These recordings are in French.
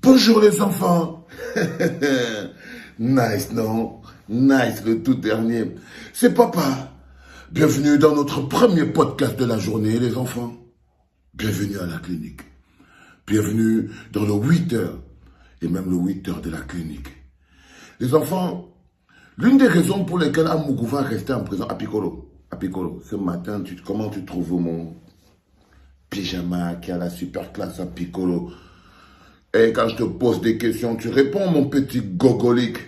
Bonjour les enfants. Nice, non? Nice, le tout dernier. C'est papa. Bienvenue dans notre premier podcast de la journée, les enfants. Bienvenue à la clinique. Bienvenue dans le 8 heures et même le 8 heures de la clinique. Les enfants, l'une des raisons pour lesquelles Amougou va rester en prison, à Piccolo, ce matin, comment tu trouves mon pyjama qui a la super classe à Piccolo? Et quand je te pose des questions, tu réponds, mon petit gogolique.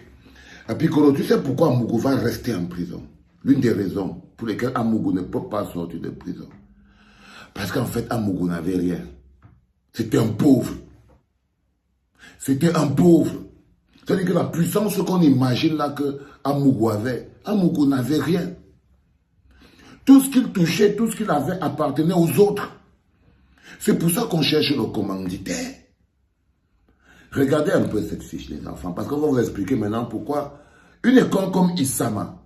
À Piccolo, tu sais pourquoi Amougou va rester en prison? L'une des raisons pour lesquelles Amougou ne peut pas sortir de prison. Parce qu'en fait, Amougou n'avait rien. C'était un pauvre. C'était un pauvre. C'est-à-dire que la puissance qu'on imagine là que Amougou avait, Amougou n'avait rien. Tout ce qu'il touchait, tout ce qu'il avait appartenait aux autres. C'est pour ça qu'on cherche le commanditaire. Regardez un peu cette fiche, les enfants, parce qu'on va vous expliquer maintenant pourquoi une école comme Isama,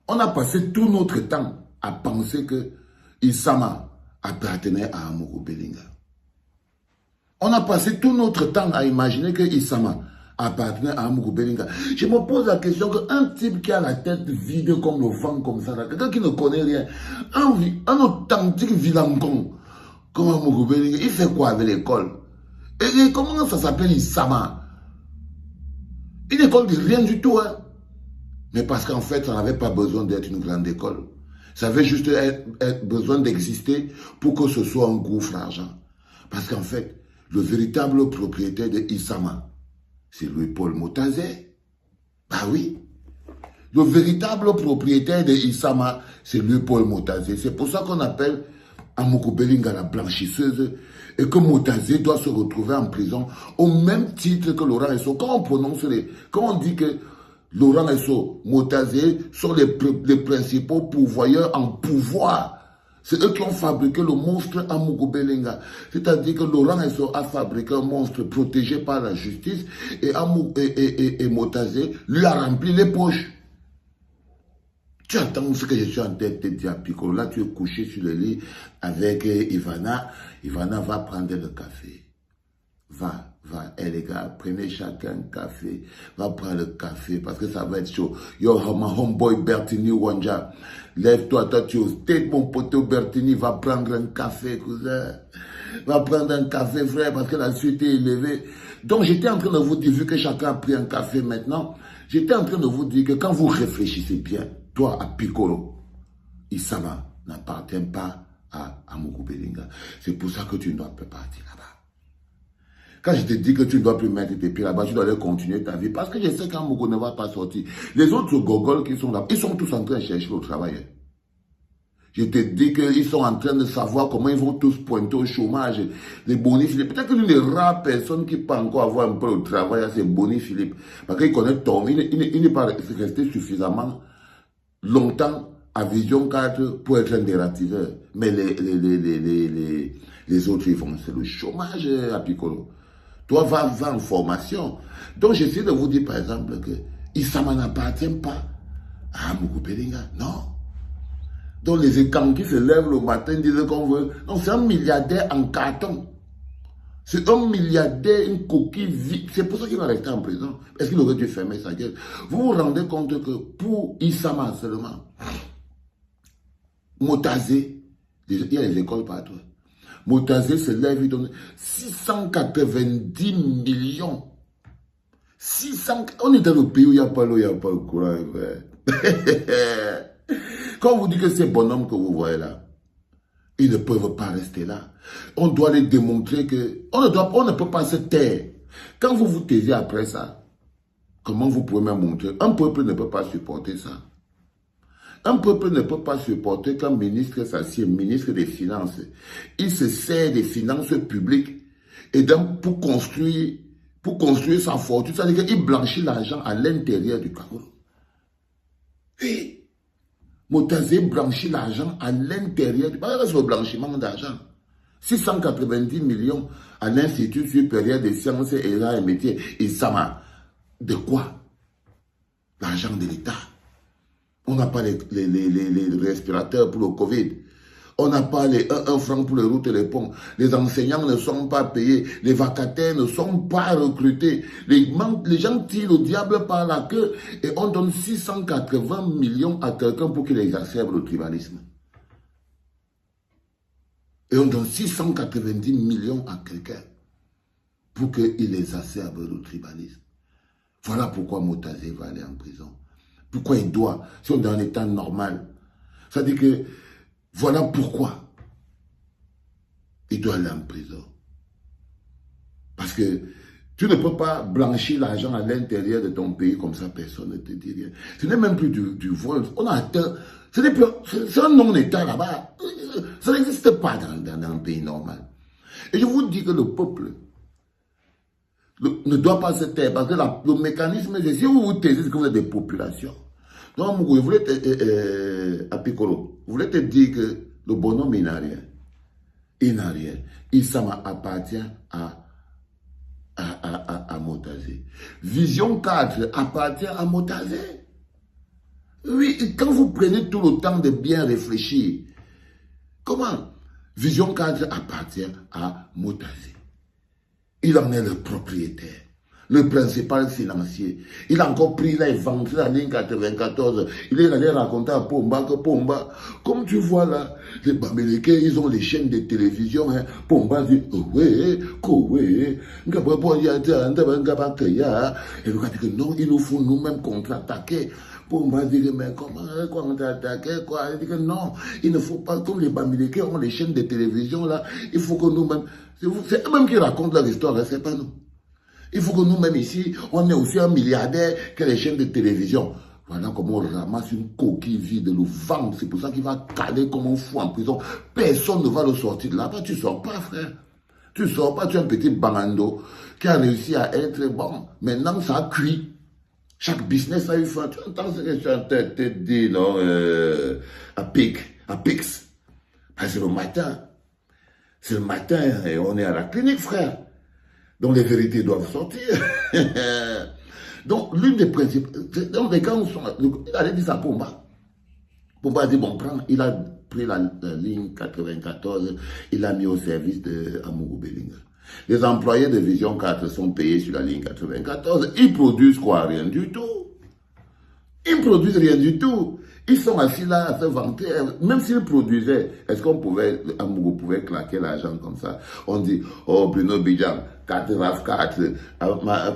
on a passé tout notre temps à penser que Isama appartenait à Amougou Bellinga. On a passé tout notre temps à imaginer que Isama appartenait à Amougou Bellinga. Je me pose la question qu'un type qui a la tête vide comme le vent, comme ça, quelqu'un qui ne connaît rien, un authentique vilancon comme Amougou Bellinga, il fait quoi avec l'école? Et comment ça s'appelle Isama? Une école de rien du tout, hein? Mais parce qu'en fait, ça n'avait pas besoin d'être une grande école. Ça avait juste besoin d'exister pour que ce soit un gouffre d'argent. Parce qu'en fait, le véritable propriétaire de Isama, c'est Louis-Paul Motazé. Bah oui. Le véritable propriétaire de Isama, c'est Louis-Paul Motazé. C'est pour ça qu'on appelle Amougou Bellinga la blanchisseuse et que Motazé doit se retrouver en prison au même titre que Laurent Esso. Quand on dit que Laurent Esso, Motazé sont les principaux pourvoyeurs en pouvoir. C'est eux qui ont fabriqué le monstre Amougou Bellinga. C'est-à-dire que Laurent Esso a fabriqué un monstre protégé par la justice et Motazé lui a rempli les poches. Tu entends ce que je suis en train de te dire à Piccolo. Là, tu es couché sur le lit avec Ivana. Ivana va prendre le café. Va. Eh les gars, prenez chacun un café. Va prendre le café parce que ça va être chaud. Yo, my homeboy Bertini Wanja. Lève-toi, toi tu es au state, mon poteau Bertini. Va prendre un café, cousin. Va prendre un café, frère, parce que la suite est élevée. Donc, j'étais en train de vous dire, vu que chacun a pris un café maintenant, j'étais en train de vous dire que quand vous réfléchissez bien, toi, à Piccolo, Isama n'appartient pas à Amougou Bellinga. C'est pour ça que tu ne dois pas partir là-bas. Quand je te dis que tu ne dois plus mettre tes pieds là-bas, tu dois aller continuer ta vie. Parce que je sais qu'Amougou ne va pas sortir. Les autres gogoles qui sont là, ils sont tous en train de chercher le travail. Je te dis qu'ils sont en train de savoir comment ils vont tous pointer au chômage. Les Boni Philippe. Peut-être que l'une des rares personnes qui peut encore avoir un peu de travail, c'est Boni Philippe. Parce qu'il connaît Tom. Il n'est pas resté suffisamment longtemps à Vision 4 pour être un dératiseur. Mais les autres, ils vont. C'est le chômage à Piccolo. Toi, va en formation. Donc, j'essaie de vous dire, par exemple, que Isama n'appartient pas à Amougou Bellinga. Non. Donc, les écans qui se lèvent le matin disent qu'on veut. Non, c'est un milliardaire en carton. C'est un milliardaire, une coquille vide. C'est pour ça qu'il va rester en prison. Est-ce qu'il aurait dû fermer sa gueule? Vous vous rendez compte que pour Isama seulement, Motazé, il y a les écoles partout. Motazé se lève, il donne 690 millions. On est dans le pays où il n'y a pas l'eau, il n'y a pas le courant. Quand on vous dit que ces bonhommes que vous voyez là, ils ne peuvent pas rester là. On doit les démontrer que on ne peut pas se taire. Quand vous vous taisez après ça, comment vous pouvez me montrer? Un peuple ne peut pas supporter ça. Un peuple ne peut pas supporter qu'un ministre s'assied, ministre des Finances. Il se sert des finances publiques et donc pour construire sa fortune. C'est-à-dire qu'il blanchit l'argent à l'intérieur du Cameroun. Oui. Motazé blanchit l'argent à l'intérieur du Cameroun. C'est le blanchiment d'argent. 690 millions à l'Institut supérieur des sciences et arts et métiers. Et ça m'a... De quoi? L'argent de l'État. On n'a pas les respirateurs pour le Covid. On n'a pas les 1 franc pour les routes et les ponts. Les enseignants ne sont pas payés. Les vacataires ne sont pas recrutés. Les gens tirent au diable par la queue et on donne 680 millions à quelqu'un pour qu'il exacerbe le tribalisme. Et on donne 690 millions à quelqu'un pour qu'il exacerbe le tribalisme. Voilà pourquoi Motazé va aller en prison. Pourquoi il doit, si on est dans un état normal. Ça dit que, voilà pourquoi il doit aller en prison. Parce que tu ne peux pas blanchir l'argent à l'intérieur de ton pays comme ça, personne ne te dit rien. Ce n'est même plus du vol. On a atteint, c'est un non-état là-bas. Ça n'existe pas dans un pays normal. Et je vous dis que le peuple ne doit pas se taire, parce que le mécanisme, c'est si vous vous taisez, c'est que vous êtes des populations. Donc, vous voulez à Piccolo, vous voulez te dire que le bonhomme, il n'a rien. Il n'a rien. Issama appartient à Motazé. Vision 4 appartient à Motazé. Oui, quand vous prenez tout le temps de bien réfléchir, comment? Vision 4 appartient à Motazé. Il en est le propriétaire, le principal financier. Il a encore pris là et vendu la ligne 94. Il est allé raconter à Pomba que Pomba, comme tu vois là, les Bamileke, ils ont les chaînes de télévision. Hein. Pomba dit, oui, et le gars dit que non, il nous faut nous-mêmes contre-attaquer. Pomba dit, mais comment contre-attaquer quoi? Il dit que non, il ne faut pas, comme les Bamileke ont les chaînes de télévision là, il faut que nous-mêmes, c'est eux-mêmes qui racontent leur histoire, hein, c'est pas nous. Il faut que nous-mêmes ici, on est aussi un milliardaire que les chaînes de télévision. Voilà comment on ramasse une coquille vide, le vent. C'est pour ça qu'il va caler comme un fou en prison. Personne ne va le sortir de là-bas. Tu ne sors pas, frère. Tu ne sors pas. Tu es un petit bangando qui a réussi à être bon. Maintenant, ça a cuit. Chaque business a eu fin. Tu entends ce que je suis en train de te dire, non, à Pix. C'est le matin. C'est le matin et on est à la clinique, frère. Donc les vérités doivent sortir. Donc l'une des principes, donc les gars, il allait dire ça à Pomba. Pomba a dit, bon, il a pris la ligne 94, il l'a mis au service de Amougou Belinga. Les employés de Vision 4 sont payés sur la ligne 94. Ils produisent quoi? Rien du tout. Ils ne produisent rien du tout. Ils sont assis là à se vanter. Même s'ils produisaient, est-ce qu'on pouvait, Amougou pouvait claquer l'argent comme ça? On dit, oh Bruno Bidjan, 4 RAV4,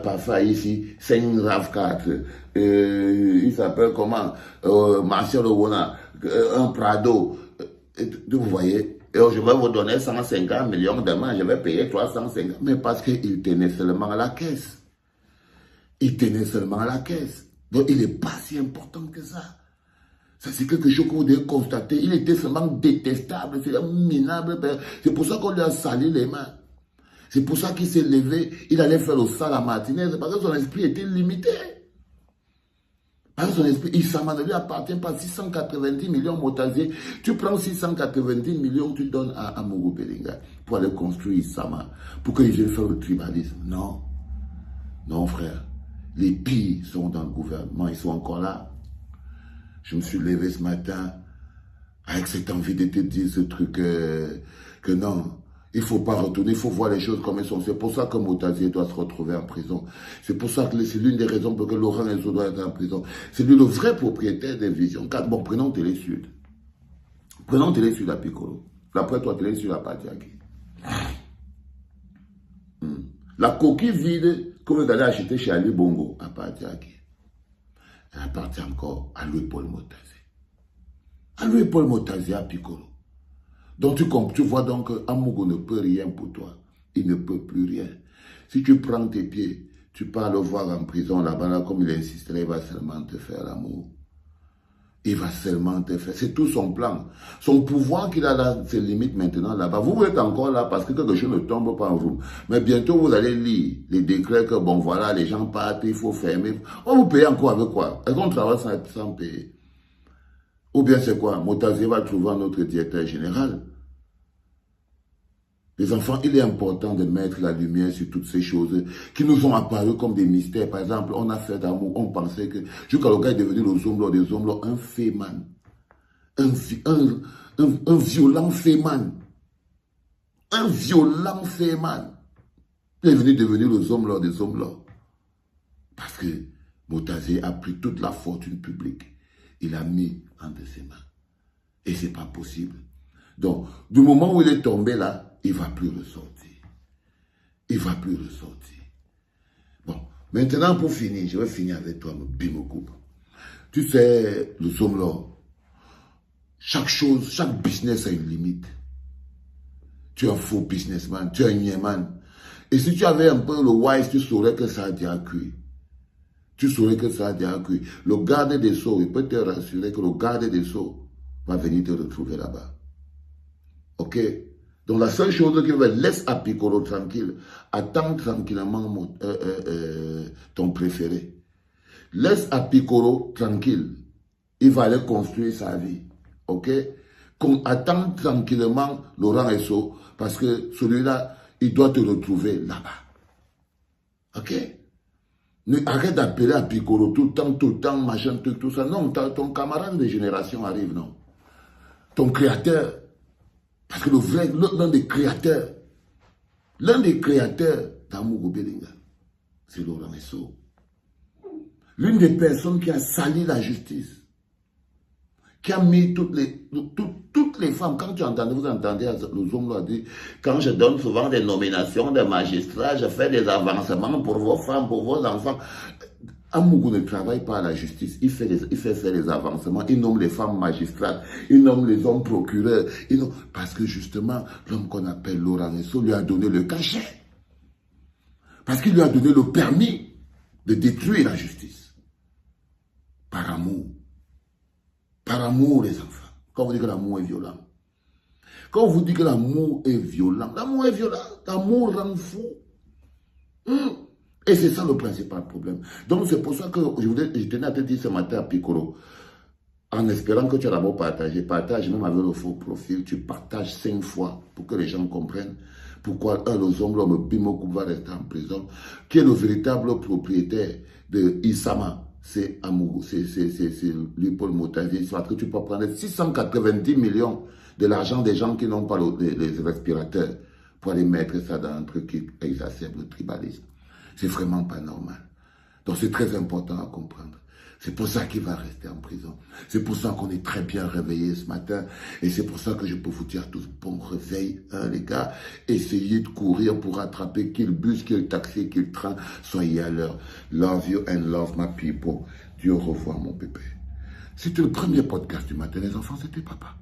Parfa ici, 5 RAV4. Il s'appelle comment? Marcel Owona, un Prado. Vous voyez, je vais vous donner 150 millions demain, je vais payer 350. Mais parce qu'il tenait seulement à la caisse. Il tenait seulement à la caisse. Donc il n'est pas si important que ça. Ça, c'est quelque chose que vous devez constater. Il était seulement détestable, c'est minable. C'est pour ça qu'on lui a sali les mains. C'est pour ça qu'il s'est levé. Il allait faire le sale à matinée. C'est parce que son esprit était limité. Parce que son esprit, Issama ne lui appartient pas. 690 millions Motazé. Tu prends 690 millions, tu donnes à Amougou Belinga pour aller construire Issama. Pour qu'il vienne faire le tribalisme. Non. Non, frère. Les pires sont dans le gouvernement. Ils sont encore là. Je me suis levé ce matin avec cette envie de te dire ce truc que non, il ne faut pas retourner, il faut voir les choses comme elles sont. C'est pour ça que Motazé doit se retrouver en prison. C'est pour ça que c'est l'une des raisons pour que Laurent Enzo doit être en prison. C'est lui le vrai propriétaire des Visions 4. Bon, prenons Télé Sud. Prenons Télé Sud à Piccolo. Après toi, Télé Sud à Patiaki. La coquille vide que vous allez acheter chez Ali Bongo à Patiaki. Elle appartient encore à Louis-Paul Motazé. À Louis-Paul Motazé à Piccolo. Donc tu vois donc qu'Amougou ne peut rien pour toi. Il ne peut plus rien. Si tu prends tes pieds, tu pars le voir en prison là-bas, là, comme il insisterait, il va seulement te faire l'amour. Il va seulement te faire. C'est tout son plan. Son pouvoir qu'il a là, ses limites maintenant là-bas. Vous êtes encore là parce que quelque chose ne tombe pas en vous. Mais bientôt, vous allez lire les décrets que, bon, voilà, les gens partent, il faut fermer. On vous paye encore avec quoi? Est-ce qu'on travaille sans payer? Ou bien c'est quoi? Motazé va trouver un autre directeur général. Les enfants, il est important de mettre la lumière sur toutes ces choses qui nous ont apparu comme des mystères. Par exemple, on a fait d'amour, on pensait que jusqu'à le gars est devenu le Zomblo des Zomblo, un féman. un violent féman. Un violent féman. Il est venu devenir les hommes là des hommes là. Parce que Botazé a pris toute la fortune publique. Il a mis entre ses mains. Et ce n'est pas possible. Donc, du moment où il est tombé là, il ne va plus ressortir. Il ne va plus ressortir. Bon, maintenant pour finir, je vais finir avec toi, Bimokoup. Tu sais, le somme là, chaque chose, chaque business a une limite. Tu es un faux businessman, tu es un niéman. Et si tu avais un peu le wise, tu saurais que ça a déjà cuit. Tu saurais que ça a déjà cuit. Le garde des Sceaux, il peut te rassurer que le garde des Sceaux va venir te retrouver là-bas. Ok? Donc la seule chose qu'il veut, laisse Apikoro tranquille. Attends tranquillement ton préféré. Laisse Apikoro tranquille. Il va aller construire sa vie. Ok? Attends tranquillement Laurent Esso, parce que celui-là, il doit te retrouver là-bas. Ok? Arrête d'appeler Apikoro tout le temps, machin, tout ça. Non, ton camarade de génération arrive, non? Ton créateur. Parce que l'un des créateurs d'Amougou Belinga, c'est Laurent Esso. L'une des personnes qui a sali la justice, qui a mis toutes les femmes, quand vous entendez les hommes là dire, quand je donne souvent des nominations de magistrats, je fais des avancements pour vos femmes, pour vos enfants. Amougou ne travaille pas à la justice, il fait faire les avancements, il nomme les femmes magistrates, il nomme les hommes procureurs, parce que justement, l'homme qu'on appelle Laurent Esso lui a donné le cachet. Parce qu'il lui a donné le permis de détruire la justice. Par amour. Par amour, les enfants. Quand on dit que l'amour est violent. Quand on vous dit que l'amour est violent, l'amour rend fou. Et c'est ça le principal problème. Donc c'est pour ça que je tenais à te dire ce matin à Pikoro, en espérant que tu as d'abord partagé, partage même avec le faux profil, tu partages 5 fois pour que les gens comprennent pourquoi les hommes, l'homme Bimokoup va rester en prison, qui est le véritable propriétaire de Isama. C'est Amougou, c'est lui, Paul Moutazi. Parce que tu peux prendre 690 millions de l'argent des gens qui n'ont pas les respirateurs pour aller mettre ça dans un truc qui exacerbe le tribalisme. C'est vraiment pas normal. Donc c'est très important à comprendre. C'est pour ça qu'il va rester en prison. C'est pour ça qu'on est très bien réveillés ce matin. Et c'est pour ça que je peux vous dire tous bon réveil, hein, les gars. Essayez de courir pour attraper quel bus, quel taxi, quel train. Soyez à l'heure. Love you and love my people. Dieu au revoir, mon bébé. C'était le premier podcast du matin. Les enfants, c'était papa.